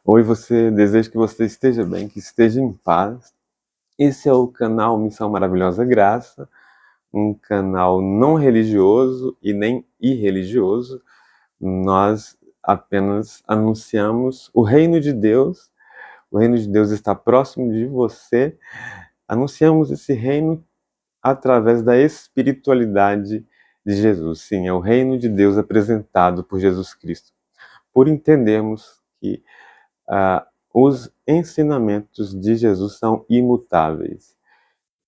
Oi, desejo que você esteja bem, que esteja em paz. Esse é o canal Missão Maravilhosa Graça, um canal não religioso e nem irreligioso. Nós apenas anunciamos o reino de Deus. O reino de Deus está próximo de você. Anunciamos esse reino através da espiritualidade de Jesus. Sim, é o reino de Deus apresentado por Jesus Cristo. Por entendermos que os ensinamentos de Jesus são imutáveis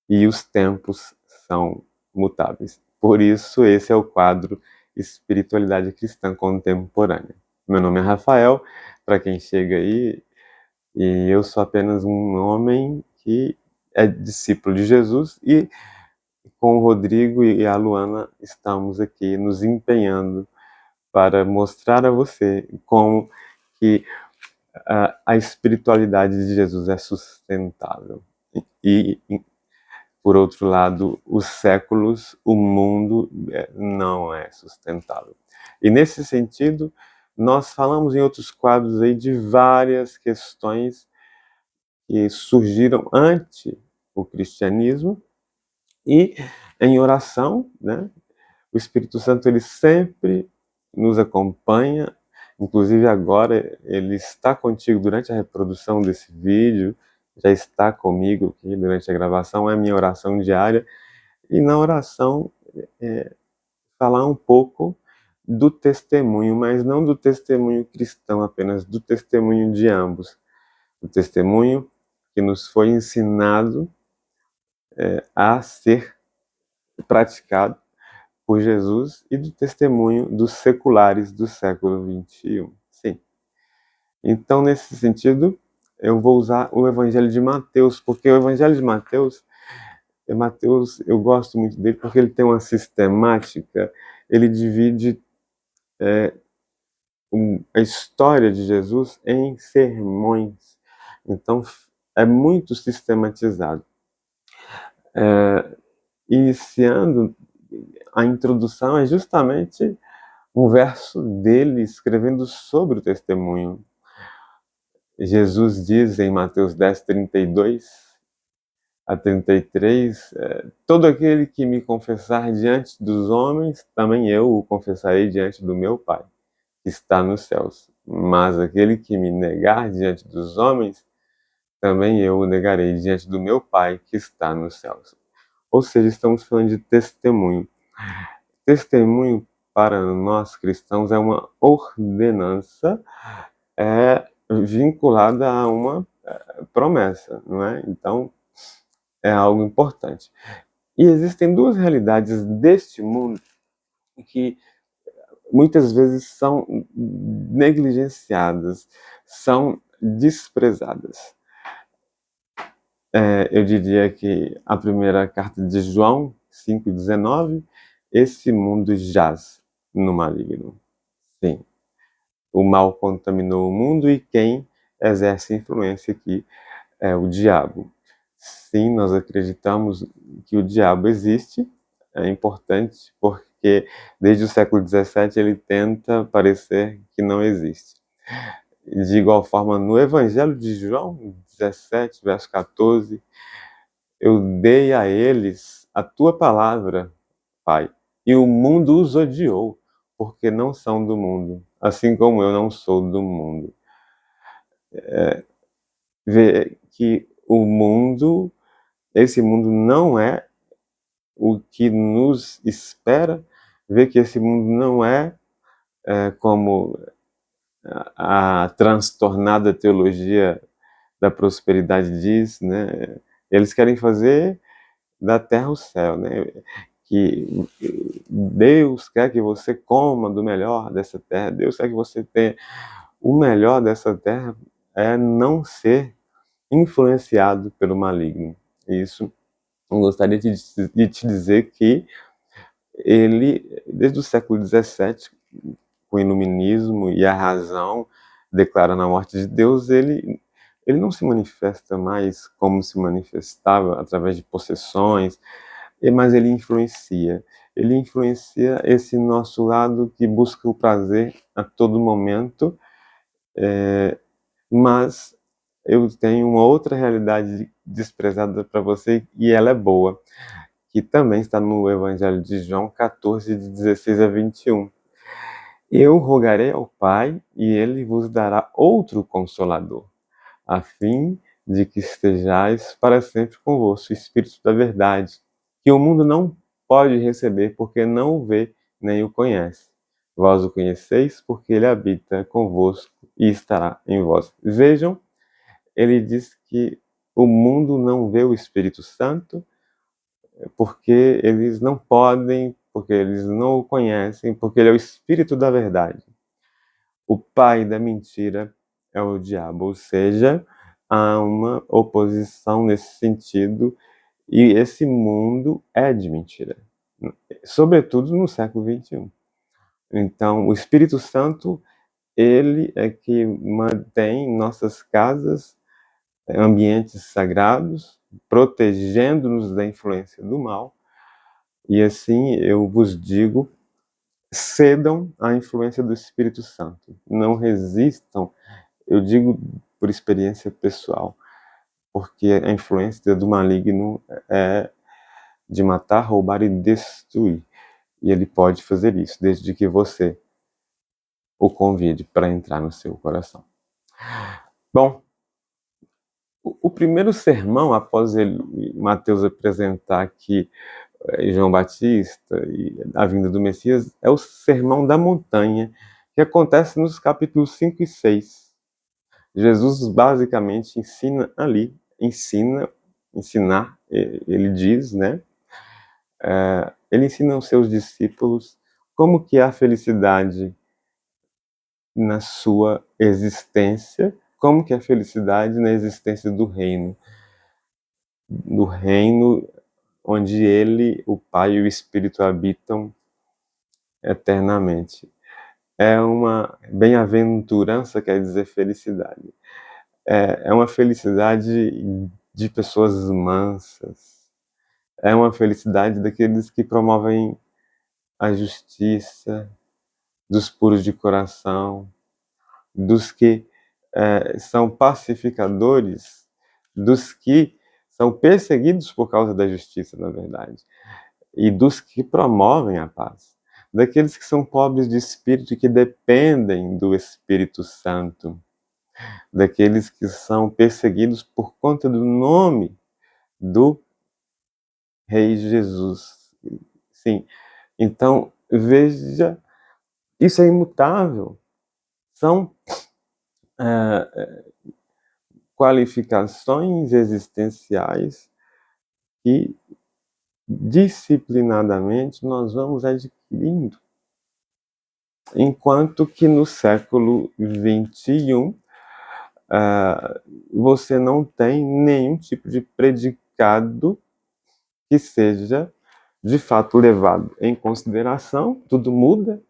e os tempos são mutáveis. Por isso, esse é o quadro Espiritualidade Cristã Contemporânea. Meu nome é Rafael, para quem chega aí, e eu sou apenas um homem que é discípulo de Jesus, e com o Rodrigo e a Luana estamos aqui nos empenhando para mostrar a você como que a espiritualidade de Jesus é sustentável. E, por outro lado, os séculos, o mundo não é sustentável. E nesse sentido, nós falamos em outros quadros aí de várias questões que surgiram ante o cristianismo e em oração, né? O Espírito Santo ele sempre nos acompanha, inclusive agora ele está contigo durante a reprodução desse vídeo, já está comigo aqui durante a gravação, é a minha oração diária, e na oração falar um pouco do testemunho, mas não do testemunho cristão apenas, do testemunho de ambos, o testemunho que nos foi ensinado a ser praticado por Jesus e do testemunho dos seculares do século XXI. Sim. Então, nesse sentido, eu vou usar o Evangelho de Mateus, porque o Evangelho de Mateus, eu gosto muito dele porque ele tem uma sistemática, ele divide a história de Jesus em sermões. Então, é muito sistematizado. Iniciando, a introdução é justamente um verso dele escrevendo sobre o testemunho. Jesus diz em Mateus 10, 32 a 33, todo aquele que me confessar diante dos homens, também eu o confessarei diante do meu Pai, que está nos céus. Mas aquele que me negar diante dos homens, também eu o negarei diante do meu Pai, que está nos céus. Ou seja, estamos falando de testemunho. Testemunho para nós cristãos é uma ordenança vinculada a uma promessa, não é? Então, é algo importante. E existem duas realidades deste mundo que muitas vezes são negligenciadas, são desprezadas. Eu diria que a primeira carta de João 5,19, esse mundo jaz no maligno. Sim, o mal contaminou o mundo e quem exerce influência aqui é o diabo. Sim, nós acreditamos que o diabo existe, é importante porque desde o século XVII ele tenta parecer que não existe. De igual forma, no Evangelho de João 17, verso 14, eu dei a eles a tua palavra, Pai, e o mundo os odiou, porque não são do mundo, assim como eu não sou do mundo. Vê que esse mundo não é o que nos espera, vê que esse mundo não como a transtornada teologia da prosperidade diz, né? Eles querem fazer da terra o céu, né? Que Deus quer que você coma do melhor dessa terra, Deus quer que você tenha o melhor dessa terra, é não ser influenciado pelo maligno. Isso, eu gostaria de te dizer que ele, desde o século XVII, com o iluminismo e a razão declarando a morte de Deus, ele não se manifesta mais como se manifestava através de possessões, mas ele influencia. Ele influencia esse nosso lado que busca o prazer a todo momento, Mas eu tenho uma outra realidade desprezada para você e ela é boa, que também está no Evangelho de João 14, de 16 a 21. Eu rogarei ao Pai e ele vos dará outro Consolador, a fim de que estejais para sempre convosco, o Espírito da verdade, que o mundo não pode receber porque não o vê nem o conhece. Vós o conheceis porque ele habita convosco e estará em vós. Vejam, ele diz que o mundo não vê o Espírito Santo porque eles não podem, porque eles não o conhecem, porque ele é o Espírito da verdade. O pai da mentira é o diabo, ou seja, há uma oposição nesse sentido e esse mundo é de mentira, sobretudo no século XXI. Então, o Espírito Santo, ele é que mantém nossas casas, ambientes sagrados, protegendo-nos da influência do mal. E assim eu vos digo, cedam à influência do Espírito Santo. Não resistam. Eu digo por experiência pessoal, porque a influência do maligno é de matar, roubar e destruir. E ele pode fazer isso, desde que você o convide para entrar no seu coração. Bom, o primeiro sermão, após Mateus apresentar aqui João Batista e a vinda do Messias, é o Sermão da Montanha, que acontece nos capítulos 5 e 6. Jesus basicamente ensina ali, ensinar, ele diz, né? Ele ensina aos seus discípulos como que é a felicidade na sua existência, como que é a felicidade na existência do reino onde ele, o Pai e o Espírito habitam eternamente. É uma bem-aventurança, quer dizer felicidade. É uma felicidade de pessoas mansas. É uma felicidade daqueles que promovem a justiça, dos puros de coração, dos que são pacificadores, dos que são perseguidos por causa da justiça, na verdade, e dos que promovem a paz. Daqueles que são pobres de espírito e que dependem do Espírito Santo, daqueles que são perseguidos por conta do nome do Rei Jesus. Sim. Então, veja, isso é imutável. São qualificações existenciais que disciplinadamente nós vamos adquirindo. Enquanto que no século XXI, você não tem nenhum tipo de predicado que seja de fato levado em consideração, tudo muda.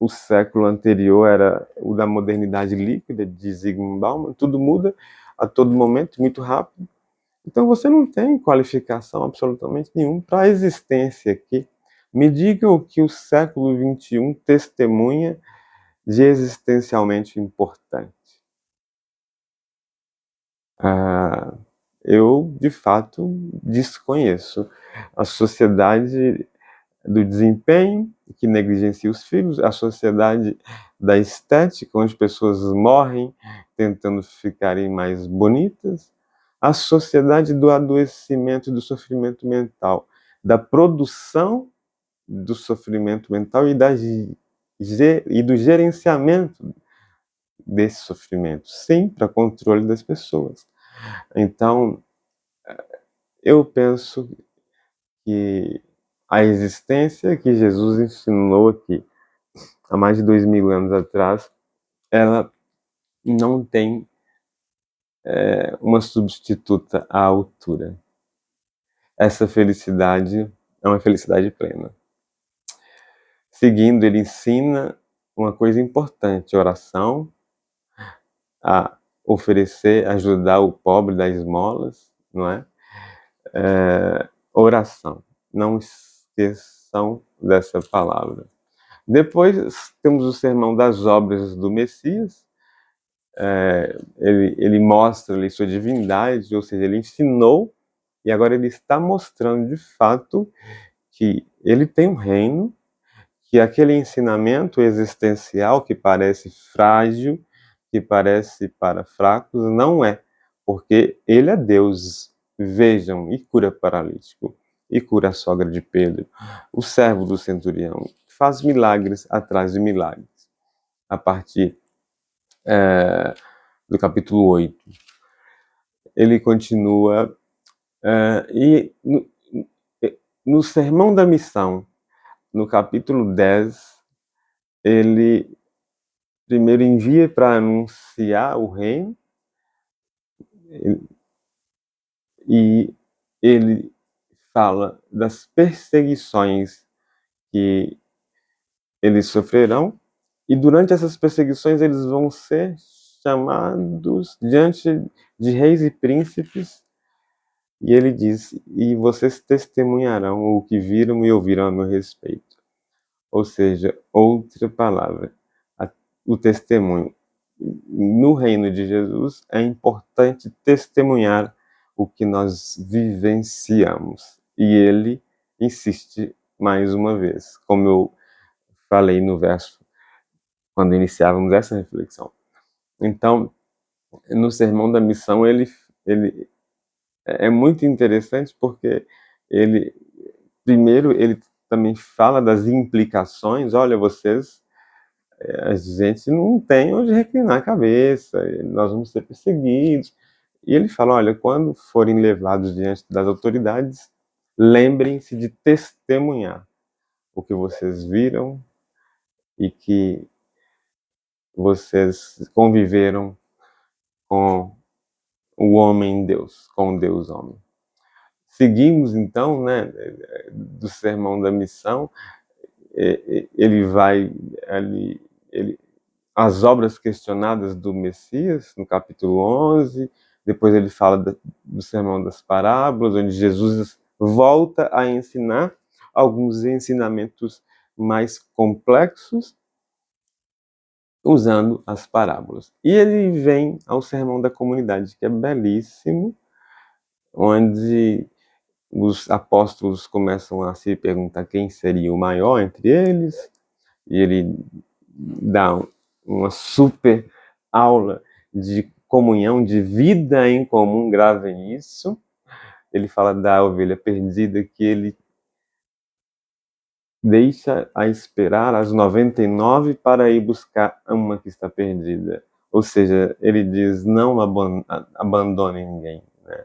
O século anterior era o da modernidade líquida, de Zygmunt Bauman, tudo muda a todo momento, muito rápido. Então você não tem qualificação absolutamente nenhuma para a existência aqui. Me diga o que o século XXI testemunha de existencialmente importante. Eu, de fato, desconheço. A sociedade do desempenho, que negligencia os filhos, a sociedade da estética, onde pessoas morrem tentando ficarem mais bonitas, a sociedade do adoecimento e do sofrimento mental, da produção do sofrimento mental e do gerenciamento desse sofrimento, sim, para controle das pessoas. Então, eu penso que a existência que Jesus ensinou aqui há mais de 2000 anos atrás, ela não tem uma substituta à altura. Essa felicidade é uma felicidade plena. Seguindo, ele ensina uma coisa importante: oração, a oferecer, ajudar o pobre, dar esmolas, não é? Oração. Não esqueçam dessa palavra. Depois temos o sermão das obras do Messias, ele mostra ali sua divindade, ou seja, ele ensinou e agora ele está mostrando de fato que ele tem um reino, que aquele ensinamento existencial que parece frágil, que parece para fracos, não é, porque ele é Deus. Vejam, e cura paralítico, e cura a sogra de Pedro, o servo do centurião, faz milagres atrás de milagres. A partir do capítulo 8. Ele continua, e no Sermão da Missão, no capítulo 10, ele primeiro envia para anunciar o reino, e ele fala das perseguições que eles sofrerão, e durante essas perseguições eles vão ser chamados diante de reis e príncipes, e ele diz: e vocês testemunharão o que viram e ouviram a meu respeito. Ou seja, outra palavra, o testemunho. No reino de Jesus é importante testemunhar o que nós vivenciamos. E ele insiste mais uma vez, como eu falei no verso quando iniciávamos essa reflexão. Então, no Sermão da Missão, ele é muito interessante porque ele, primeiro, ele também fala das implicações. Olha, vocês, a gente não tem onde reclinar a cabeça, nós vamos ser perseguidos. E ele fala, olha, quando forem levados diante das autoridades, lembrem-se de testemunhar o que vocês viram e que vocês conviveram com o homem Deus, com Deus homem. Seguimos então, né, do Sermão da Missão, ele vai ali, as obras questionadas do Messias, no capítulo 11, depois ele fala do Sermão das Parábolas, onde Jesus volta a ensinar alguns ensinamentos mais complexos, usando as parábolas. E ele vem ao Sermão da Comunidade, que é belíssimo, onde os apóstolos começam a se perguntar quem seria o maior entre eles, e ele dá uma super aula de comunhão, de vida em comum, gravem isso. Ele fala da ovelha perdida, que ele deixa a esperar as 99 para ir buscar uma que está perdida. Ou seja, ele diz, não abandone ninguém, né?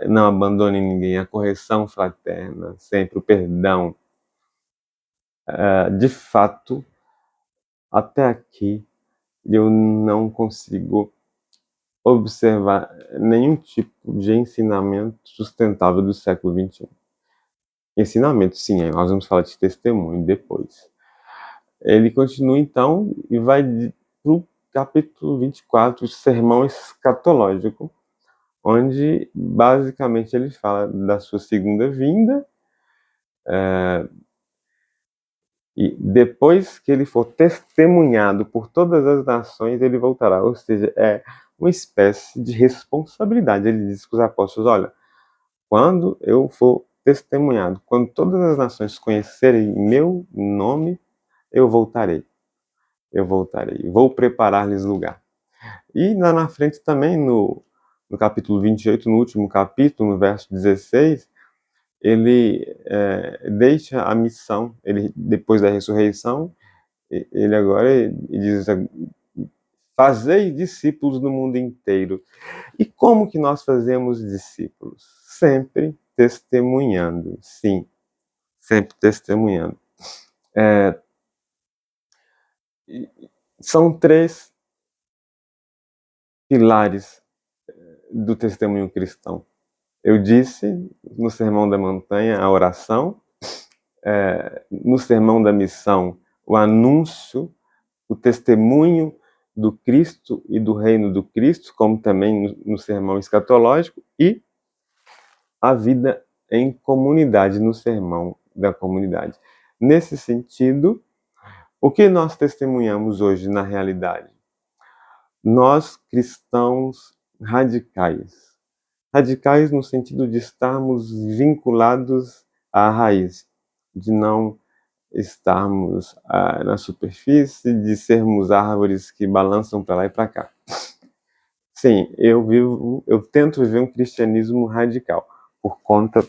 Não abandone ninguém, a correção fraterna, sempre o perdão. De fato, até aqui, eu não consigo observar nenhum tipo de ensinamento sustentável do século XXI. Ensinamento, sim, nós vamos falar de testemunho depois. Ele continua então e vai para o capítulo 24, o sermão escatológico, onde basicamente ele fala da sua segunda vinda, e depois que ele for testemunhado por todas as nações, ele voltará. Ou seja, é uma espécie de responsabilidade. Ele diz para os apóstolos, olha, quando eu for testemunhado, quando todas as nações conhecerem meu nome, eu voltarei. Eu voltarei. Vou preparar-lhes lugar. E lá na frente também, no capítulo 28, no último capítulo, no verso 16, ele deixa a missão, ele, depois da ressurreição, ele agora diz, fazei discípulos no mundo inteiro. E como que nós fazemos discípulos? Sempre testemunhando, sim, sempre testemunhando. São 3 pilares do testemunho cristão. Eu disse no Sermão da Montanha a oração, no Sermão da Missão o anúncio, o testemunho do Cristo e do reino do Cristo, como também no Sermão escatológico, e a vida em comunidade, no Sermão da Comunidade. Nesse sentido, o que nós testemunhamos hoje na realidade? nós cristãos radicais. Radicais no sentido de estarmos vinculados à raiz, de não estarmos na superfície, de sermos árvores que balançam para lá e para cá. Sim, eu tento viver um cristianismo radical, por conta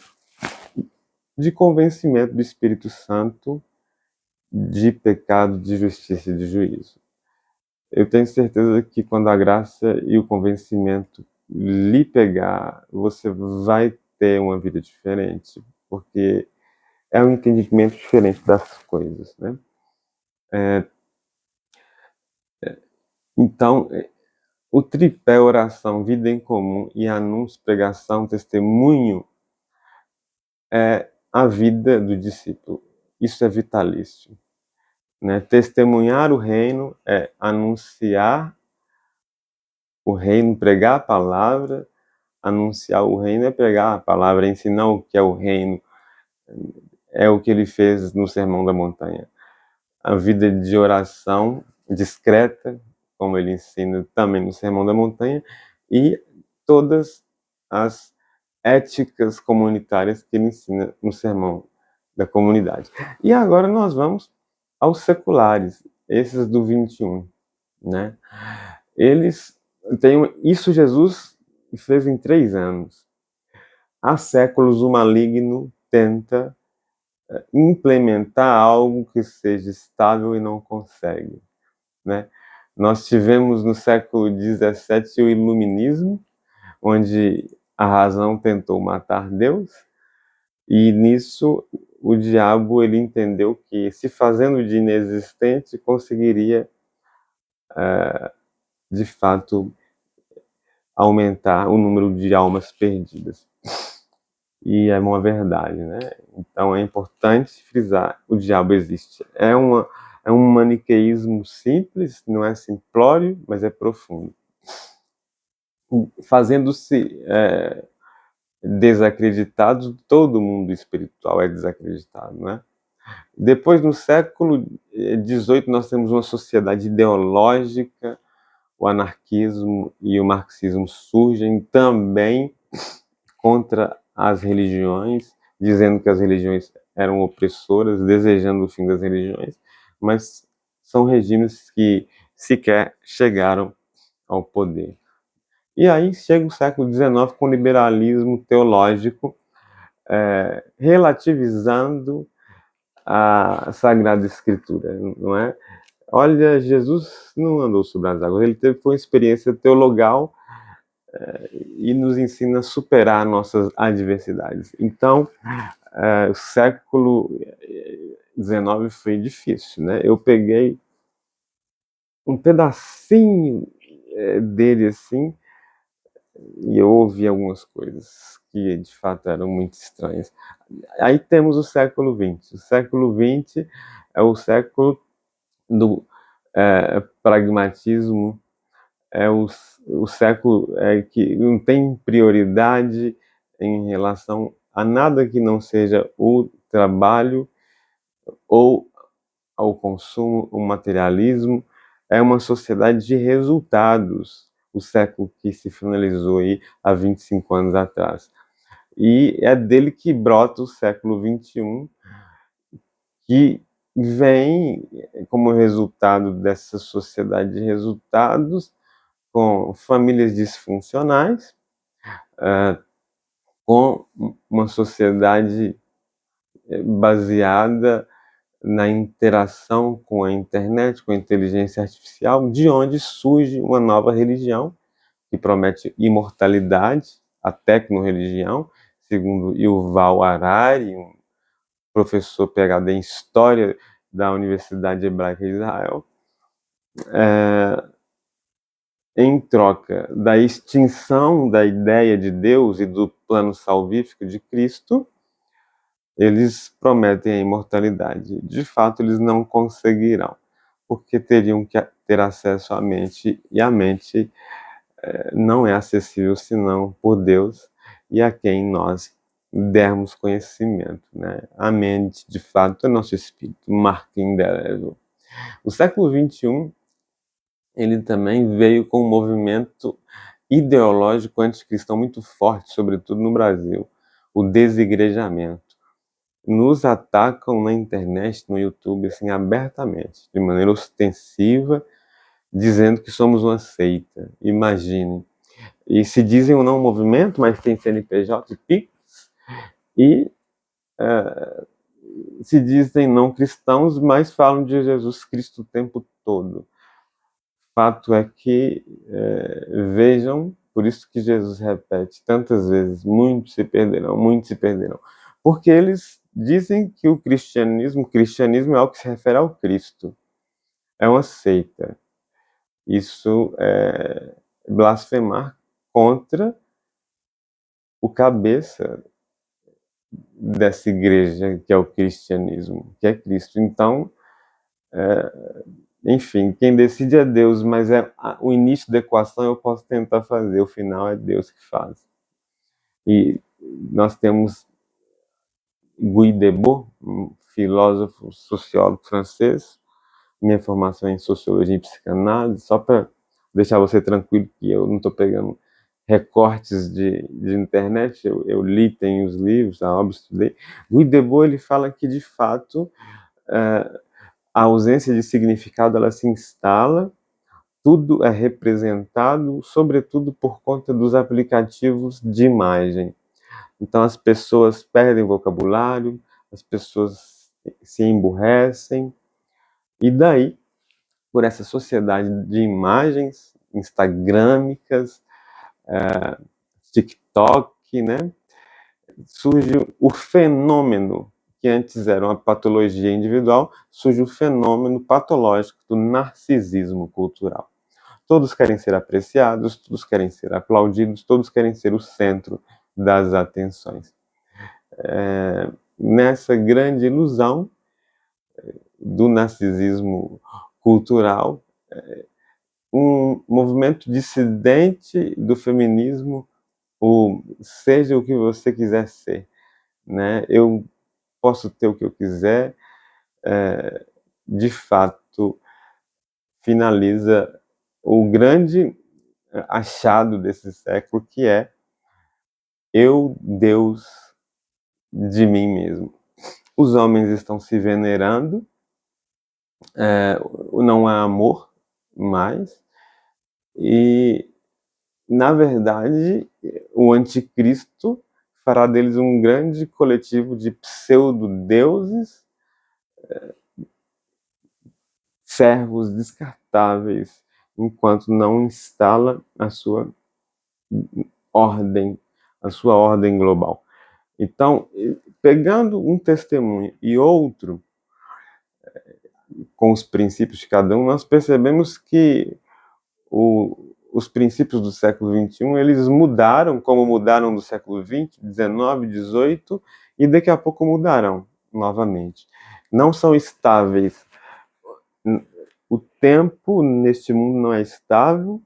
de convencimento do Espírito Santo de pecado, de justiça e de juízo. Eu tenho certeza que quando a graça e o convencimento lhe pegar, você vai ter uma vida diferente, porque é um entendimento diferente das coisas, né? Então, o tripé oração, vida em comum e anúncio, pregação, testemunho é a vida do discípulo. Isso é vitalício, né? Testemunhar o reino é anunciar o reino, pregar a palavra. Anunciar o reino é pregar a palavra, ensinar o que é o reino. É o que ele fez no Sermão da Montanha. A vida de oração discreta, como ele ensina também no Sermão da Montanha, e todas as éticas comunitárias que ele ensina no Sermão da Comunidade. E agora nós vamos aos seculares, esses do 21, né? Eles têm isso. Jesus fez em 3 anos. Há séculos o maligno tenta implementar algo que seja estável e não consegue, né? Nós tivemos no século XVII o Iluminismo, onde a razão tentou matar Deus, e nisso o diabo ele entendeu que, se fazendo de inexistente, conseguiria de fato aumentar o número de almas perdidas. E é uma verdade, né? Então é importante frisar: o diabo existe. É um maniqueísmo simples, não é simplório, mas é profundo. Fazendo-se desacreditado, todo mundo espiritual é desacreditado, né? Depois, no século XVIII, nós temos uma sociedade ideológica. O anarquismo e o marxismo surgem também contra as religiões, dizendo que as religiões eram opressoras, desejando o fim das religiões, mas são regimes que sequer chegaram ao poder. E aí chega o século XIX com o liberalismo teológico, relativizando a Sagrada Escritura, não é? Olha, Jesus não andou sobre as águas, ele teve uma experiência teologal e nos ensina a superar nossas adversidades. Então, o século XIX foi difícil, né? Eu peguei um pedacinho dele assim e eu ouvi algumas coisas que de fato eram muito estranhas. Aí temos o século XX. O século XX é o século do pragmatismo, é o século que não tem prioridade em relação a nada que não seja o trabalho ou ao consumo, o materialismo. É uma sociedade de resultados, o século que se finalizou aí há 25 anos atrás. E é dele que brota o século XXI, que vem como resultado dessa sociedade de resultados, com famílias disfuncionais, com uma sociedade baseada na interação com a internet, com a inteligência artificial, de onde surge uma nova religião que promete imortalidade, a tecno-religião, segundo Yuval Harari, um professor PhD em História da Universidade Hebraica de Israel. Em troca da extinção da ideia de Deus e do plano salvífico de Cristo, eles prometem a imortalidade. De fato, eles não conseguirão, porque teriam que ter acesso à mente, e a mente não é acessível senão por Deus e a quem nós dermos conhecimento, né? A mente, de fato, é nosso espírito, marca indelével. O século XXI ele também veio com um movimento ideológico anticristão muito forte, sobretudo no Brasil, o desigrejamento. Nos atacam na internet, no YouTube, assim, abertamente, de maneira ostensiva, dizendo que somos uma seita. Imaginem. E se dizem ou não um movimento, mas tem CNPJ e Pix, e se dizem não cristãos, mas falam de Jesus Cristo o tempo todo. Fato é que, vejam, por isso que Jesus repete tantas vezes, muitos se perderão, muitos se perderão. Porque eles dizem que o cristianismo é algo que se refere ao Cristo. É uma seita. Isso é blasfemar contra o cabeça dessa igreja, que é o cristianismo, que é Cristo. Então, enfim, quem decide é Deus, mas o início da equação eu posso tentar fazer, o final é Deus que faz. E nós temos Guy Debord, um filósofo, sociólogo francês. Minha formação é em sociologia e psicanálise, só para deixar você tranquilo que eu não estou pegando recortes de internet, eu li, tenho os livros, a obra, estudei. Guy Debord, ele fala que, de fato, a ausência de significado ela se instala, tudo é representado, sobretudo por conta dos aplicativos de imagem. Então as pessoas perdem vocabulário, as pessoas se emburrecem, e daí, por essa sociedade de imagens instagrâmicas, TikTok, né, surge o fenômeno que antes era uma patologia individual, surge o fenômeno patológico do narcisismo cultural. Todos querem ser apreciados, todos querem ser aplaudidos, todos querem ser o centro das atenções. Nessa grande ilusão do narcisismo cultural, um movimento dissidente do feminismo, o seja o que você quiser ser, né? Eu posso ter o que eu quiser, de fato, finaliza o grande achado desse século, que é eu, Deus de mim mesmo. Os homens estão se venerando, não há amor mais, e, na verdade, o anticristo fará deles um grande coletivo de pseudo-deuses, servos descartáveis, enquanto não instala ordem, a sua ordem global. Então, pegando um testemunho e outro, com os princípios de cada um, nós percebemos que os princípios do século XXI, eles mudaram, como mudaram do século XX, XIX, XVIII, e daqui a pouco mudarão novamente. Não são estáveis. O tempo neste mundo não é estável,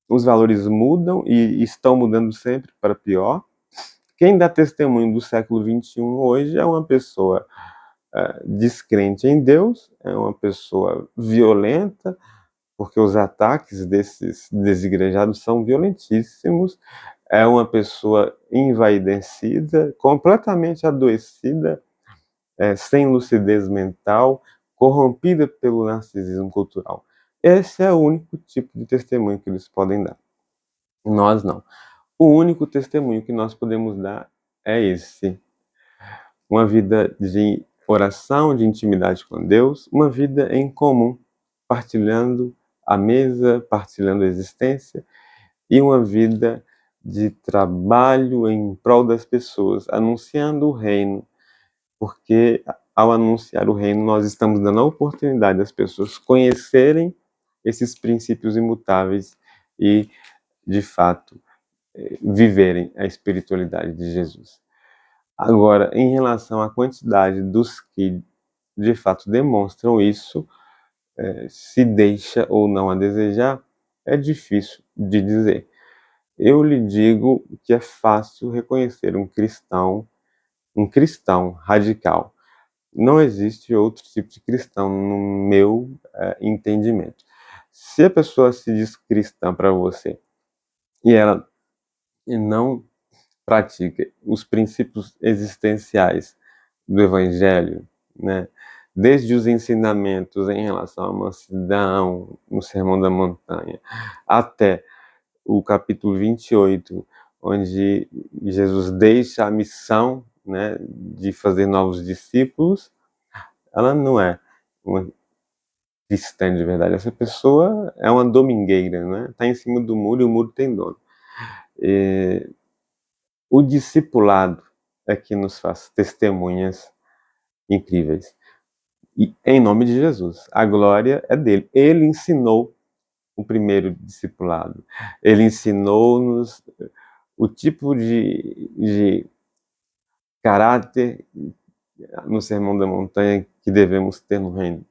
os valores mudam e estão mudando sempre para pior. Quem dá testemunho do século XXI hoje é uma pessoa descrente em Deus, é uma pessoa violenta, porque os ataques desses desigrejados são violentíssimos, é uma pessoa envaidecida, completamente adoecida, sem lucidez mental, corrompida pelo narcisismo cultural. Esse é o único tipo de testemunho que eles podem dar. Nós não. O único testemunho que nós podemos dar é esse. Uma vida de oração, de intimidade com Deus, uma vida em comum, partilhando a mesa, partilhando a existência, e uma vida de trabalho em prol das pessoas, anunciando o reino, porque ao anunciar o reino nós estamos dando a oportunidade das pessoas conhecerem esses princípios imutáveis e, de fato, viverem a espiritualidade de Jesus. Agora, em relação à quantidade dos que de fato demonstram isso, se deixa ou não a desejar, é difícil de dizer. Eu lhe digo que é fácil reconhecer um cristão radical. Não existe outro tipo de cristão no meu entendimento. Se a pessoa se diz cristã para você e ela não pratica os princípios existenciais do Evangelho, né? Desde os ensinamentos em relação à mansidão, no Sermão da Montanha, até o capítulo 28, onde Jesus deixa a missão, né, de fazer novos discípulos, ela não é uma cristã de verdade. Essa pessoa é uma domingueira, né? Está em cima do muro e o muro tem dono. E o discipulado é que nos faz testemunhas incríveis. E em nome de Jesus, a glória é dele. Ele ensinou o primeiro discipulado. Ele ensinou-nos o tipo de caráter no Sermão da Montanha que devemos ter no reino.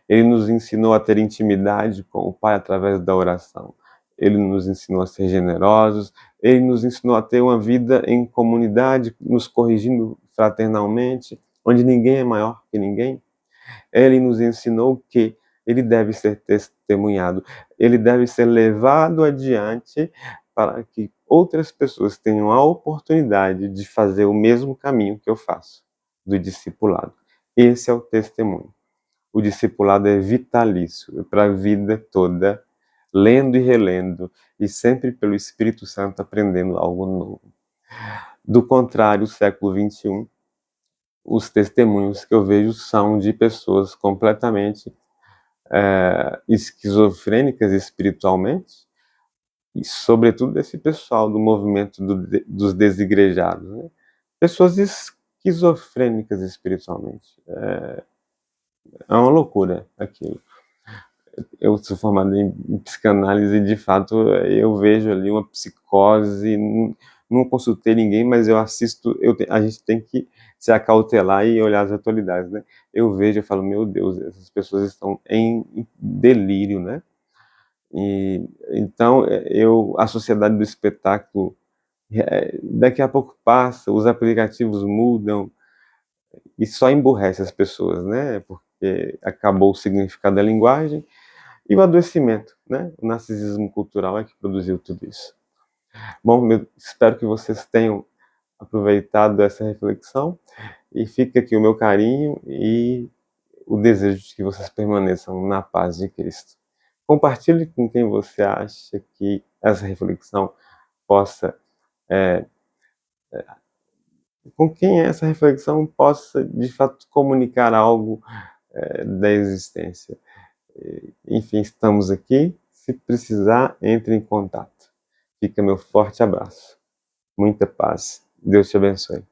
Ele nos ensinou a ter intimidade com o Pai através da oração. Ele nos ensinou a ser generosos. Ele nos ensinou a ter uma vida em comunidade, nos corrigindo fraternalmente, onde ninguém é maior que ninguém. Ele nos ensinou que ele deve ser testemunhado, ele deve ser levado adiante para que outras pessoas tenham a oportunidade de fazer o mesmo caminho que eu faço, do discipulado. Esse é o testemunho. O discipulado é vitalício, é para a vida toda, lendo e relendo, e sempre pelo Espírito Santo aprendendo algo novo. Do contrário, o século XXI, os testemunhos que eu vejo são de pessoas completamente esquizofrênicas espiritualmente, e sobretudo esse pessoal do movimento dos desigrejados, né? Pessoas esquizofrênicas espiritualmente. É uma loucura aquilo. Eu sou formado em psicanálise e, de fato, eu vejo ali uma psicose. Não consultei ninguém, mas eu assisto. A gente tem que se acautelar e olhar as atualidades, né? Eu vejo, eu falo, meu Deus, essas pessoas estão em delírio, né? E então a sociedade do espetáculo daqui a pouco passa, os aplicativos mudam e só emburrece as pessoas, né? Porque acabou o significado da linguagem. E o adoecimento, né? O narcisismo cultural é que produziu tudo isso. Bom, espero que vocês tenham aproveitado essa reflexão e fica aqui o meu carinho e o desejo de que vocês permaneçam na paz de Cristo. Compartilhe com quem você acha que essa reflexão possa, é, com quem essa reflexão possa de fato comunicar algo da existência. Enfim, estamos aqui. Se precisar, entre em contato. Fica meu forte abraço. Muita paz. Deus te abençoe.